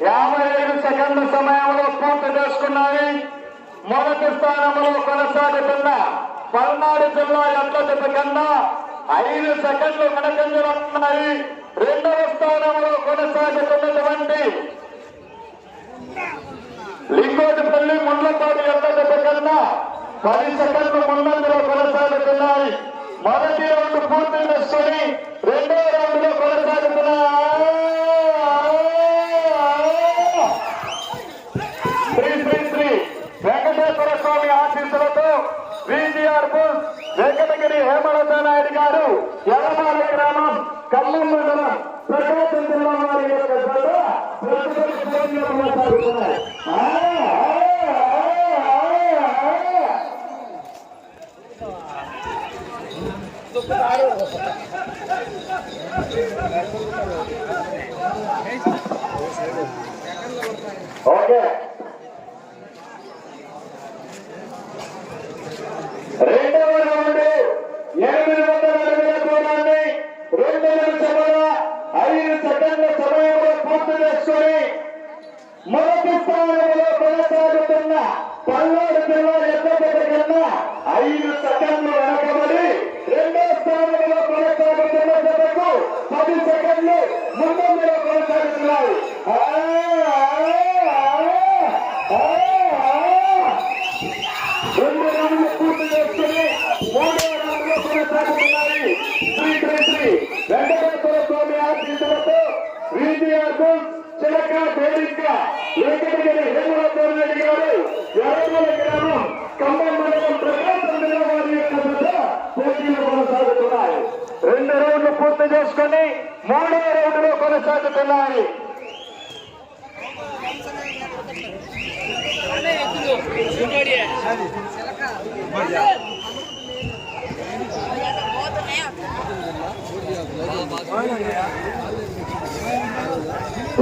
55 సెకండ్ల సమయంలో పూర్తి చేసుకున్నాయి. మొదటి స్థానంలో కొనసాగుతున్న పల్నాడు జిల్లా ఎడ్ల జత కన్నా 5 సెకండ్లు వెనకంజలో ఉన్నాయి. రెండవ స్థానంలో కొనసాగుతున్నటువంటి లింగోటిపల్లి ముండ్లపాడు ఎడ్ల జత కన్నా 10 సెకండ్లు ముందంజలో కొనసాగుతున్నాయి. మొదటి రౌండ్ పూర్తి చేసుకుని రెండవ రౌండ్ లో కొనసాగుతున్నాయి. శ్రీ వెంకటేశ్వర స్వామి ఆశీస్సులతో విజిఆర్ బుల్స్ వెంకటగిరి హేమలత నాయుడు గారు ఎర్రమాల గ్రామం ఖమ్మం మండలం ప్రకాశం జిల్లా వారి యొక్క కొనసాగుతున్నాయి. ఓకే, రెండవ రౌండ్ 800 అడుగుల దూరాన్ని 2 నిమిషముల 5 సెకండ్ల సమయంలో పూర్తి చేసుకుని మొదటి స్థానంలో కొనసాగుతున్న పల్నాడు జిల్లా ఎడ్ల జత కన్నా 5 సెకండ్లు వెనకబడి రెండో స్థానంలో కొనసాగుతున్న జతకు 10 సెకండ్లు ముందంజలో కొనసాగుతున్నాయి. రెండు రౌండ్లు పూర్తి చేసుకుని మూడవ రౌండ్ లో కొనసాగుతున్నాయి. శ్రీ వెంకటేశ్వర స్వామి ఆశీస్సులతో విజిఆర్ బుల్స్ చిలక వేదిక వెంకటగిరి హేమలత రెడ్డి గారు ఎర్రమల గ్రామం ఖమ్మం మండలం ప్రకాశం జిల్లా వారి యొక్క పోటీలు కొనసాగుతున్నాయి. 2 రౌండ్లు పూర్తి చేసుకుని మూడవ రౌండ్ లో కొనసాగుతున్నాయి.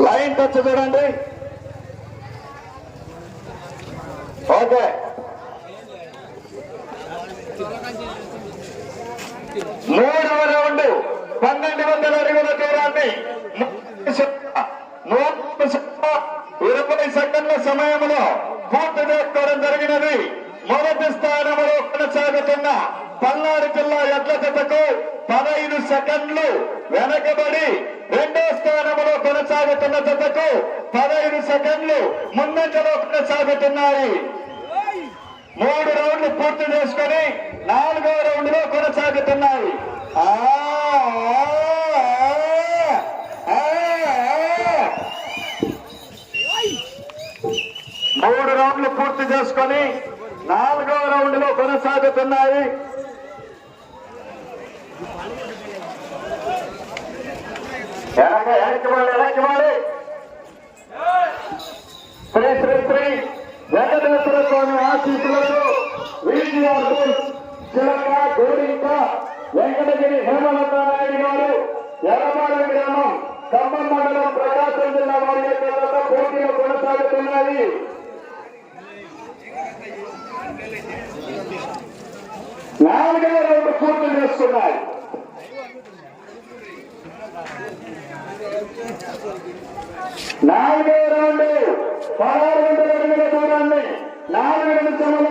లైన్ టచ్ చూడండి. ఓకే, మూడవ రౌండ్ 1200 అడుగుల దూరాన్ని 20 సెకండ్ల సమయంలో పూర్తి చేసుకోవడం జరిగినది. మొదటి స్థానంలో కొనసాగుతున్న పల్నాడు జిల్లా ఎడ్ల జతకు 15 సెకండ్లు వెనకబడి రెండో స్థానంలో కొనసాగుతున్న జతకు 15 సెకండ్లు ముందంజలో కొనసాగుతున్నాయి. 3 రౌండ్లు పూర్తి చేసుకుని 4వ రౌండ్ లో కొనసాగుతున్నాయి. 3 రౌండ్లు పూర్తి చేసుకుని 4వ రౌండ్ లో కొనసాగుతున్నాయి. వెనకబడి శ్రీ వెంకటేశ్వర స్వామి ఆశీస్సులతో విజిఆర్ బుల్స్ చిలక గోడింక వెంకటగిరి హేమలత నాయుడు గారు ఎర్రమాల గ్రామం ఖమ్మం మండలం ప్రకాశం జిల్లా వారి యొక్క పోటీలు కొనసాగుతున్నాయి. నాలుగవ రౌండ్ పూర్తి చేస్తున్నాయి. నాలుగవ రౌండ్ 1600 అడుగుల దూరాన్ని 4 నిమిషముల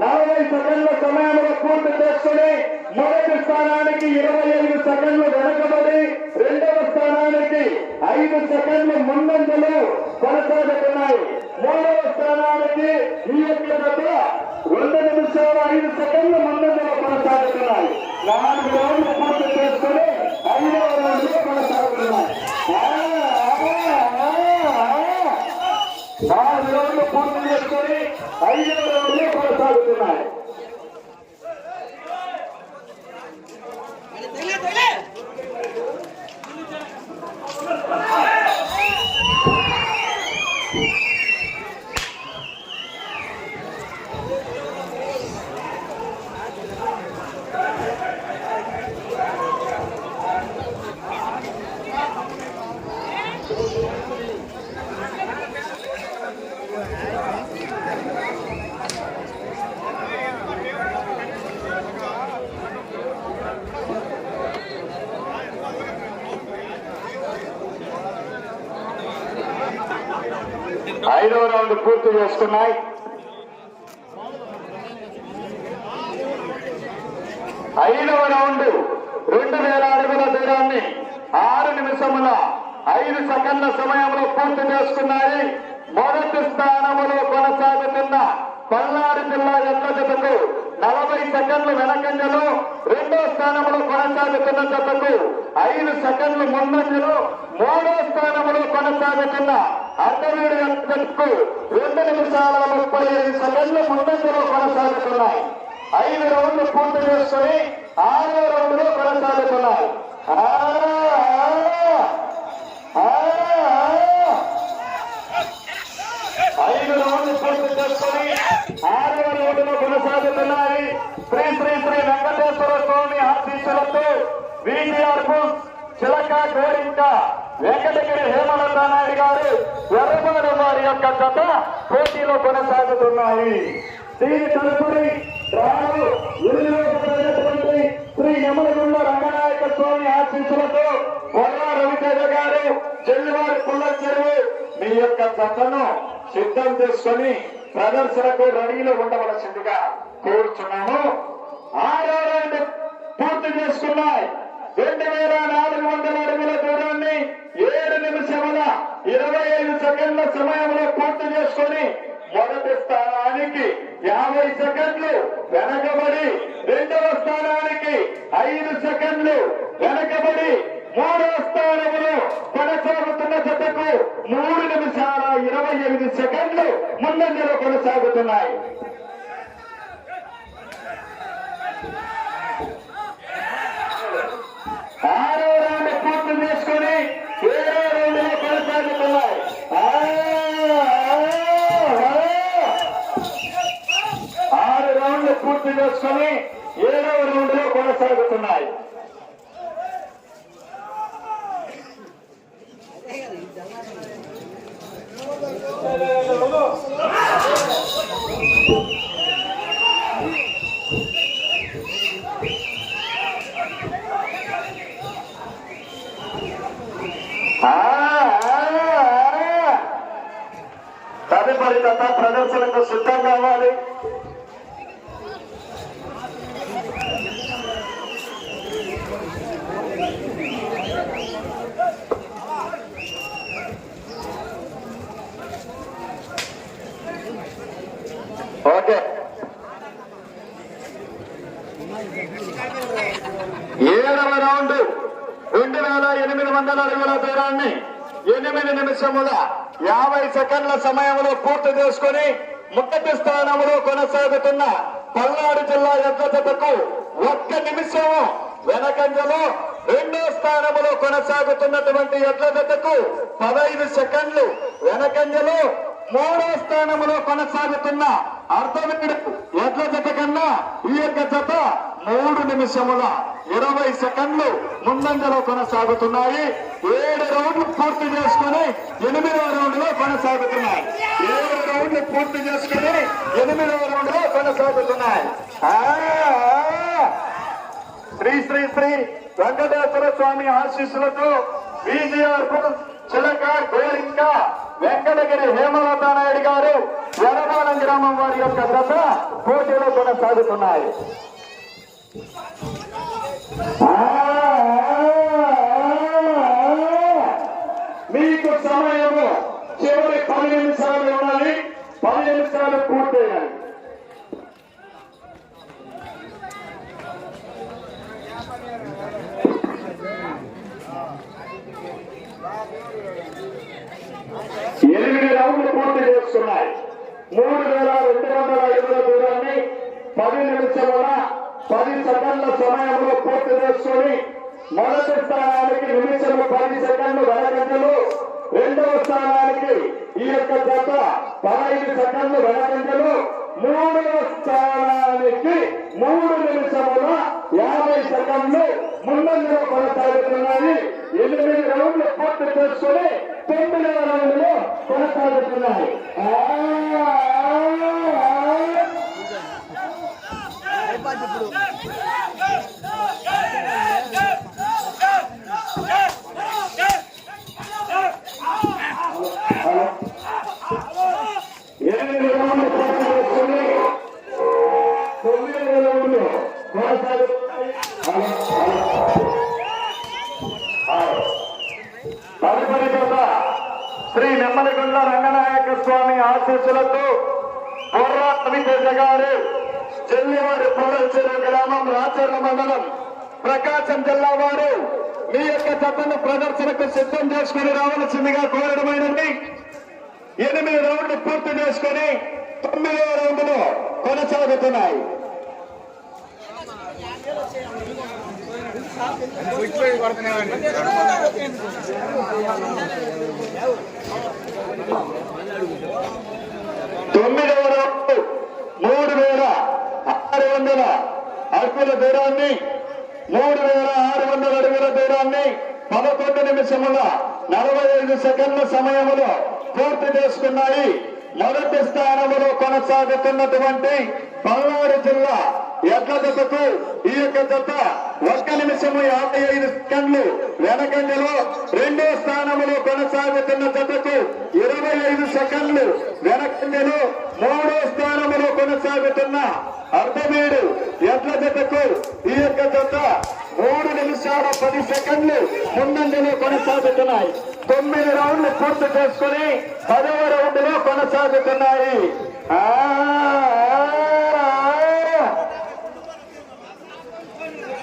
40 సెకండ్ల సమయంలో పూర్తి చేసుకుని మొదటి స్థానానికి 25 సెకండ్లు వెనకబడి రెండవ స్థానానికి 5 సెకండ్లు ముందంజలు కొనసాగుతున్నాయి. మూడవ స్థానానికి ఈ యొక్క 2 నిమిషాల 5 సెకండ్లు ముందంజలు కొనసాగుతున్నాయి. 4 రౌండ్లు పూర్తి చేసుకుని 5వ రౌండ్ లో కొనసాగుతున్నాయి. 4 రౌండ్లు పూర్తి చేసుకుని 5వ రౌండ్ లో కొనసాగుతున్నాయి. ఐదవ రౌండ్ పూర్తి చేసుకున్నాయి. ఐదవ రౌండ్ 2000 అడుగుల దూరాన్ని 6 నిమిషముల 5 సెకండ్ల సమయంలో పూర్తి చేసుకున్నాయి. మొదటి స్థానంలో కొనసాగుతున్న పల్నాడు జిల్లా ఎడ్ల జతకు 40 సెకండ్లు వెనకంజలో, రెండో స్థానంలో కొనసాగుతున్న జతకు 5 సెకండ్లు ముందంజలో, మూడో స్థానంలో కొనసాగుతున్న అర్ధవీడు జతకు 2 నిమిషాల 35 సెకండ్లు ముందంజలో కొనసాగుతున్నాయి. 5 రౌండ్లు పూర్తి చేసుకుని 6వ రౌండ్ లో కొనసాగుతున్నాయి. 5 రౌండ్లు పూర్తి చేసుకుని 6వ రౌండ్ లో కొనసాగుతున్నాయి. శ్రీ శ్రీ శ్రీ వెంకటేశ్వర స్వామి ఆశీస్సులతో విజిఆర్ చిలక గోరింక వెంకటగిరి హేమలత నాయుడు గారు ఎర్రబాడు వారి యొక్క జత పోటీలో కొనసాగుతున్నాయి. దీని తదుపరి రాను శ్రీ యమలగుండ రంగనాయక స్వామి ఆశీస్సులతో కొల్లా రవితేజ గారు చెల్లివారి పుల్ల చెరువు మీ యొక్క జతను సిద్ధం చేసుకుని ప్రదర్శనకు రెడీలో ఉండవలసిందిగా కోరుచున్నాము. 6వ రౌండ్ పూర్తి చేసుకున్నాయి. 2400 అడుగుల దూరాన్ని 7 నిమిషముల 25 సెకండ్ల సమయంలో పూర్తి చేసుకుని మొదటి స్థానానికి 50 సెకండ్లు వెనకబడి, రెండవ స్థానానికి 5 సెకండ్లు వెనకబడి, మూడవ స్థానంలో కొనసాగుతున్న జతకు 3 నిమిషాల 28 సెకండ్లు ముందంజలో కొనసాగుతున్నాయి. 6వ రౌండ్ పూర్తి చేసుకుని 7వ రౌండ్ లో కొనసాగుతున్నాయి. 6 రౌండ్లు పూర్తి చేసుకుని 7వ రౌండ్ లో కొనసాగుతున్నాయి. తదుపరి జత ప్రదర్శనకు సిద్ధం కావాలి. ఓకే, 7వ రౌండ్ 2800 అడుగుల దూరాన్ని 8 నిమిషముల 50 సెకండ్ల సమయంలో పూర్తి చేసుకుని మొదటి స్థానంలో కొనసాగుతున్న పల్నాడు జిల్లా ఎడ్ల జతకు 1 నిమిషం వెనకంజలో, రెండో స్థానంలో కొనసాగుతున్నటువంటి ఎడ్ల జతకు 15 సెకండ్లు వెనకంజలో, మూడో స్థానంలో కొనసాగుతున్న అర్ధవీడు ఎడ్ల జత కన్నా ఈ యొక్క జత 3 నిమిషముల 20 సెకండ్లు ముందంజలో కొనసాగుతున్నాయి. 7 రౌండ్లు పూర్తి చేసుకుని 8వ రౌండ్ లో కొనసాగుతున్నాయి. 7 రౌండ్లు పూర్తి చేసుకుని 8వ రౌండ్ లో కొనసాగుతున్నాయి. శ్రీ శ్రీ శ్రీ వెంకటేశ్వర స్వామి ఆశీస్సులతో విజిఆర్ చిలక గోరింక వెంకటగిరి హేమలత నాయుడు గారు ఎర్రబాలం గ్రామం వారి యొక్క దశ పోటీలో కొనసాగుతున్నాయి. మీకు సమయము చివరి 10 నిమిషాలు ఉన్నది. 10 నిమిషాలు పూర్తయ్యాయి. ఎనిమిది రౌండ్లు పూర్తి చేస్తున్నాయి. 3200 అడుగుల దూరాన్ని 10 నిమిషముల 10 సెకండ్ల సమయంలో పూర్తి చేసుకుని మొదటి స్థానానికి నిమిషము 10 సెకండ్లు వెనకంజలు, రెండవ స్థానానికి ఈ యొక్క జత 15 సెకండ్లు వెనకంజలు, మూడవ స్థానానికి 3 నిమిషముల 50 సెకండ్లు ముందంజలో కొనసాగుతున్నాయి. 8 రౌండ్లు పూర్తి చేసుకుని 9వ రౌండ్ లో కొనసాగుతున్నాయి. తదుపరి జత శ్రీ నెమ్మలిగుండ్ల రంగనాయక స్వామి ఆశీస్సులతో బొర్రా రవితేజ గారు చెల్లివారి పొడల్చెరు గ్రామం రాచర్ల మండలం ప్రకాశం జిల్లా వారు మీ యొక్క జతను ప్రదర్శనకు సిద్ధం చేసుకుని రావాల్సిందిగా కోరడమైనది. 8 రౌండ్లు పూర్తి చేసుకుని 9వ రౌండ్లో కొనసాగుతున్నాయి. తొమ్మిదవ రౌండ్ 3600 అడుగుల దూరాన్ని 3600 అడుగుల దూరాన్ని 11 నిమిషముల 45 సెకండ్ల సమయంలో పూర్తి చేసుకున్నాయి. మొదటి స్థానంలో కొనసాగుతున్నటువంటి పల్నాడు జిల్లా ఎడ్ల జతకు ఈ యొక్క జత 1 నిమిషము 55 సెకండ్లు వెనకంజలో, రెండో స్థానంలో కొనసాగుతున్న జతకు 25 సెకండ్లు వెనకంజలో, మూడో స్థానంలో కొనసాగుతున్న అర్ధవీడు ఎడ్ల జతకు ఈ యొక్క జత 3 నిమిషాల 10 సెకండ్లు ముందంజలో కొనసాగుతున్నాయి. 9 రౌండ్లు పూర్తి చేసుకుని 10వ రౌండ్లో కొనసాగుతున్నాయి.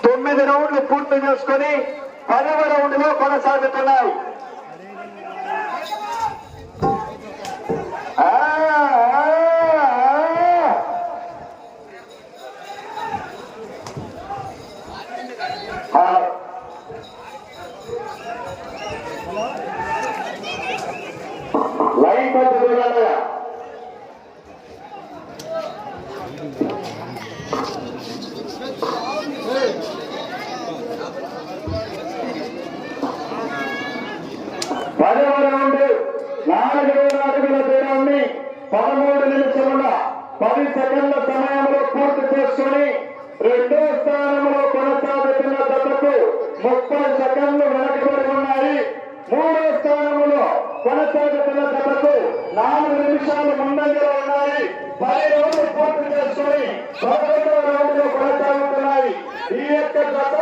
9 రౌండ్లు పూర్తి చేసుకుని 10వ రౌండ్లో కొనసాగుతున్నాయి. లైన్ పట్టుకోగలరా? పదవ రౌండ్ 4000 అడుగుల దూరాన్ని 13 నిమిషముల 10 సెకండ్ల సమయంలో పూర్తి చేసుకుని రెండో స్థానంలో కొనసాగుతున్న జతకు 30 సెకండ్లు వెనకబడి ఉన్నాయి. మూడో స్థానంలో కొనసాగుతున్న జతకు 4 నిమిషాలు ముందంజలో ఉన్నాయి. 10 రౌండ్లు పూర్తి చేసుకుని 11వ రౌండ్లో కొనసాగుతున్నాయి. ఈ యొక్క జత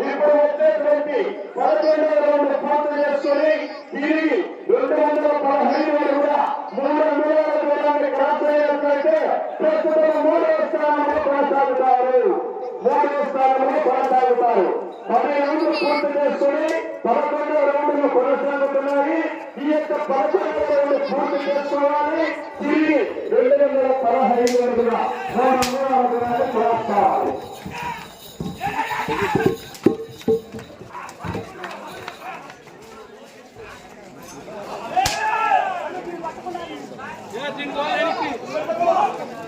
ఇప్పుడు వచ్చేటువంటి 11వ రౌండ్ పూర్తి చేసుకుని తిరిగి 215 కూడా 3 అంగుళాల దూరాన్ని క్రాస్ అయినట్లయితే ప్రస్తుతం 3వ స్థానంలో కొనసాగుతారు. 10 రౌండ్లు పూర్తి చేసుకుని 11వ రౌండ్లో కొనసాగుతున్నాయి. ఈ యొక్క 11వ రౌండ్ పూర్తి చేసుకోవాలి. తిరిగి 215 వరకుగా 3 అంగుళాల దూరాన్ని క్రాస్ కావాలి.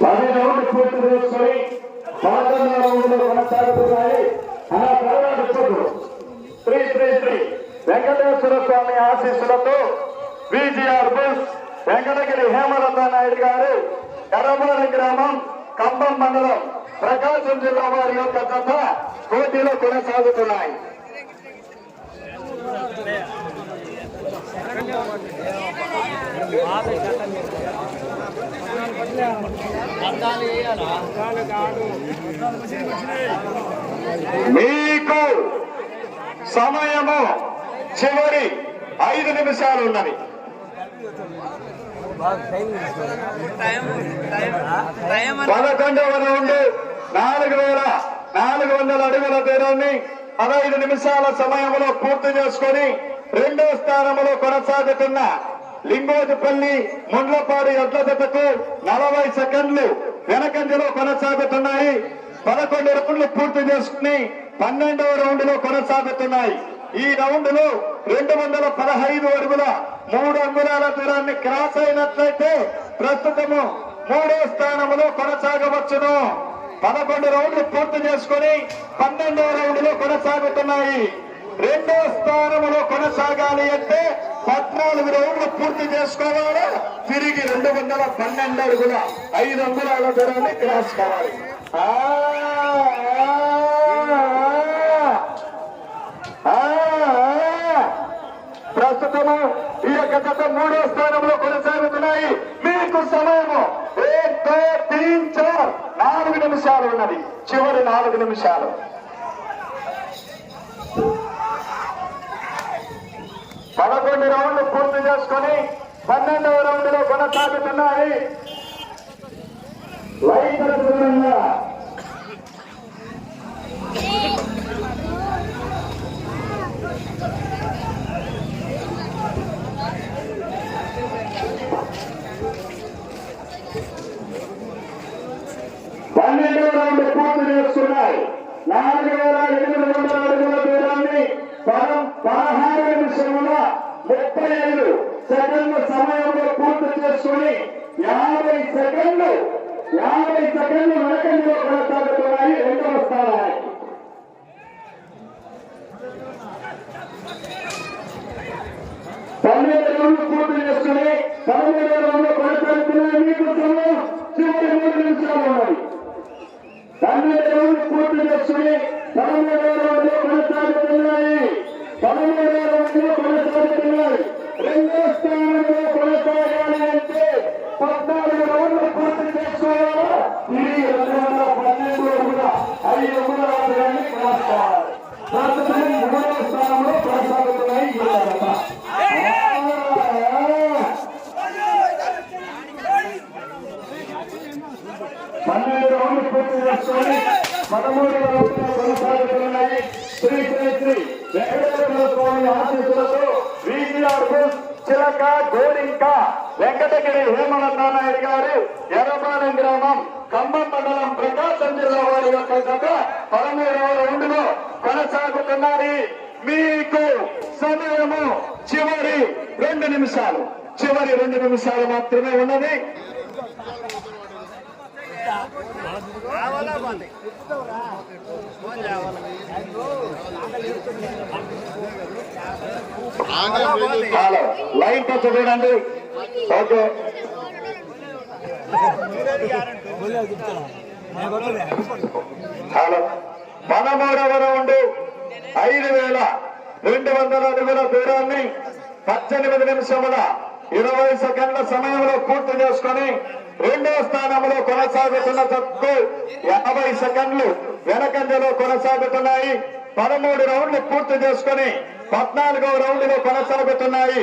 పది రౌండ్ పూర్తి చేసుకుని 11వ రౌండ్లో కొనసాగుతున్నాయి. అలా తర్వాత శ్రీ శ్రీ శ్రీ వెంకటేశ్వర స్వామి ఆశీస్సులతో విజిఆర్ బుల్స్ వెంకటగిరి హేమలత నాయుడు గారు ఎర్రమూరి గ్రామం కంబం మండలం ప్రకాశం జిల్లా వారి యొక్క జత పోటీలో కొనసాగుతున్నాయి. మీకు సమయము చివరి 5 నిమిషాలు ఉన్నది. 11వ రౌండ్ 4400 అడుగుల దూరాన్ని 15 నిమిషాల సమయంలో పూర్తి చేసుకుని రెండో స్థానంలో కొనసాగుతున్న లింగోజుపల్లి ముండ్లపాడు ఎడ్ల జతకు 40 సెకండ్లు వెనకంజలో కొనసాగుతున్నాయి. 11 రౌండ్లు పూర్తి చేసుకుని 12వ రౌండ్ లో కొనసాగుతున్నాయి. ఈ రౌండ్ లో 215 అడుగుల 3 అంగుళాల దూరాన్ని క్రాస్ అయినట్లయితే ప్రస్తుతము 3వ స్థానంలో కొనసాగవచ్చును. 11 రౌండ్లు పూర్తి చేసుకుని 12వ రౌండ్ లో కొనసాగుతున్నాయి. రెండో స్థానంలో కొనసాగాలి అంటే 14 రౌండ్లు పూర్తి చేసుకోవాలి. తిరిగి 212 అడుగుల 5 అంగుళాల దూరాన్ని క్రాస్ కావాలి. ప్రస్తుతము ఈ యొక్క జత 3వ స్థానంలో కొనసాగుతున్నాయి. మీకు సమయము 4 నిమిషాలు ఉన్నది. చివరి 4 నిమిషాలు. 11 రౌండ్లు పూర్తి చేసుకుని 12వ రౌండ్ లో కొనసాగుతున్నాయి. వైద్యుల దూరంగా 12వ రౌండ్ పూర్తి చేస్తున్నాయి. 4,800 అడుగుల దూరాన్ని 16 నిమిషముల 35 సెకండ్ల సమయంలో పూర్తి చేసుకుని 50 సెకండ్లు వెనకంలో కొనసాగుతున్నాయి. రెండవ స్థానానికి 12 రౌండ్లు పూర్తి చేసుకుని 13వ రౌండ్లో కొనసాగుతున్నాయి. మీకు సమయం చివరి 3 నిమిషాలు ఉన్నాయి. 12 రౌండ్లు పూర్తి చేసుకుని 13వ రౌండ్లో కొనసాగుతున్నాయి. 13వ రౌండ్లో కొనసాగుతున్నాయి. రెండో స్థానంలో కొనసాగాలి అంటే 14 రౌండ్లు పూర్తి చేసుకోవాలా. ఇది 212 అడుగుల 5 అడుగుల దూరాన్ని కొనసాగాలి. ప్రస్తుతం 3వ స్థానంలో కొనసాగుతున్నాయి. 12 రౌండ్లు పూర్తి చేసుకొని 13వ రౌండ్లో కొనసాగుతున్నాయి. శ్రీ శ్రీ శ్రీ వెంకటేశ్వర స్వామి ఆశీస్సులతో VCR బుల్స్ చిలక గోడింక వెంకటగిరి హేమనారాయణ గారు ఎర్రపాలెం గ్రామం ఖమ్మం మండలం ప్రకాశం జిల్లా వారి యొక్క జత 13వ రౌండ్లో కొనసాగుతున్నది. మీకు సమయము చివరి 2 నిమిషాలు మాత్రమే ఉన్నది. లైన్ పచ్చ చూడండి. Okay, hello. 13వ రౌండ్ 5,200 అడుగుల దూరాన్ని 18 నిమిషముల 20 సెకండ్ల సమయంలో పూర్తి చేసుకుని రెండవ స్థానంలో కొనసాగుతున్న జట్టు 50 సెకండ్లు వెనకంజలో కొనసాగుతున్నాయి. 13 రౌండ్లు పూర్తి చేసుకుని 14వ రౌండ్ లో కొనసాగుతున్నాయి.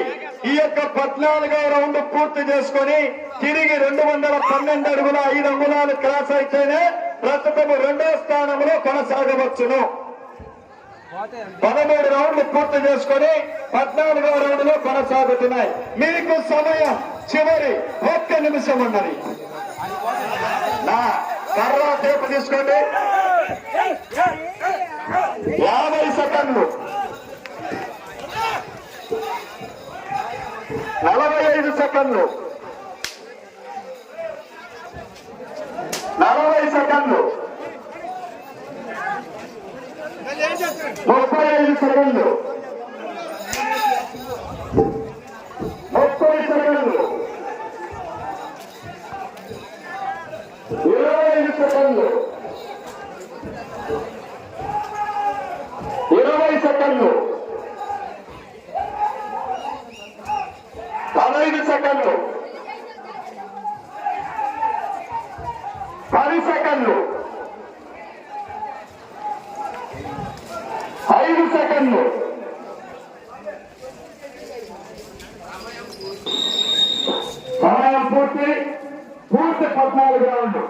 ఈ యొక్క 14వ రౌండ్ పూర్తి చేసుకుని తిరిగి 212 అడుగుల 5 అంగుళాలు క్రాస్ అయితేనే ప్రస్తుతం రెండవ స్థానంలో కొనసాగవచ్చును. 13 రౌండ్లు పూర్తి చేసుకుని 14వ రౌండ్ లో కొనసాగుతున్నాయి. మీకు సమయం చివరి 1 నిమిషం ఉన్నది. నా కర్ర టేపు తీసుకోండి. 50 సెకండ్లు 45 సెకండ్లు 40 సెకండ్లు 35 సెకండ్లు 30 సెకండ్లు 25 సెకండ్లు 20 సెకండ్లు 15 సెకండ్లు 10 సెకండ్లు 5 సెకండ్లు 14 రౌండ్లు